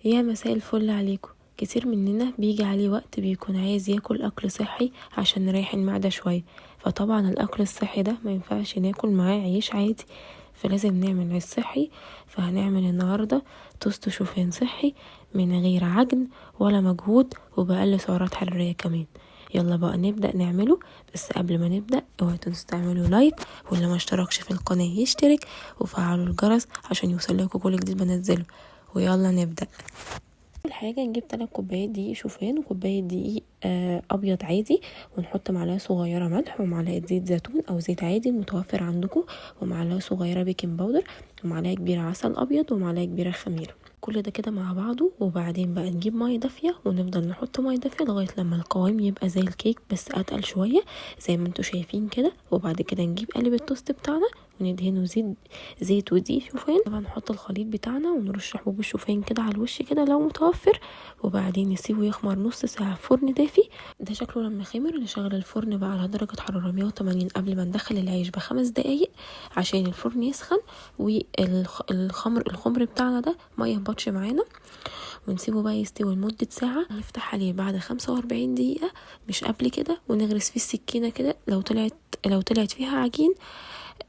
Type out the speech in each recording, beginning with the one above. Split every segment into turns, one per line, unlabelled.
يا مساء الفل عليكم. كتير مننا بيجي عليه وقت بيكون عايز ياكل اكل صحي عشان نريح المعدة شوية، فطبعا الاكل الصحي ده ما ينفعش ناكل معاه عيش عادي، فلازم نعمل عيش صحي. فهنعمل النهاردة توست شوفان صحي من غير عجن ولا مجهود وبأقل سعرات حرارية كمان. يلا بقى نبدأ نعمله، بس قبل ما نبدأ اوعوا تنسوا تعملوا لايك، واللي ما اشتركش في القناة يشترك وفعلوا الجرس عشان يوصلكوا كل جديد بنزله. ويلا نبدأ. اول حاجه نجيب 3 كوبايات دقيق شوفان وكوبايه دقيق ابيض عادي، ونحط معلقه صغيره ملح ومعلقه زيت زيتون او زيت عادي المتوفر عندكم، ومعلقه صغيره بيكنج باودر ومعلقه كبيره عسل ابيض ومعلقه كبيره خميره. كل ده كده مع بعضه، وبعدين بقى نجيب ميه دافيه ونفضل نحط ميه دافيه لغايه لما القوام يبقى زي الكيك بس اتقل شويه زي ما انتوا شايفين كده. وبعد كده نجيب قالب التوست بتاعنا وندهنه زيت ودقيق شوفان. طبعا نحط الخليط بتاعنا ونرش حبوب الشوفان كده على الوش كده لو متوفر، وبعدين نسيبه يخمر نص ساعه في فرن دافي. ده شكله لما خمر. نشغل الفرن بقى على درجه حراره 180 قبل ما ندخل العيش ب5 دقايق عشان الفرن يسخن والخمر بتاعنا ده ما يهبطش معانا، ونسيبه بقى يستوي لمدة ساعة. نفتح عليه بعد 45 دقيقة مش قبل كده، ونغرس فيه السكينة كده. لو طلعت فيها عجين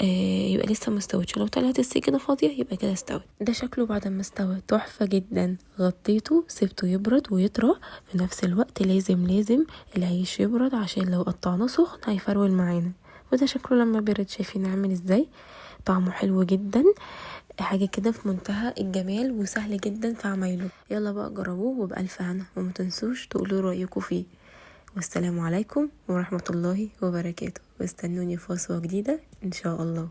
يبقى لسه مستويتش، لو طلعت السكينة فاضية يبقى كده استوت. ده شكله بعد ما استوى تحفة جدا. غطيته سيبته يبرد ويطرى في نفس الوقت. لازم العيش يبرد عشان لو قطعناه سخن هيفرول معانا. وده شكله لما برد، شايفين عامل ازاي؟ طعمه حلو جدا، حاجة كده في منتهى الجمال وسهل جدا في عمايله. يلا بقى جربوه وبألف هنا، وما تنسوش تقولوا رأيكم فيه. والسلام عليكم ورحمة الله وبركاته، واستنوني في وصفة جديدة ان شاء الله.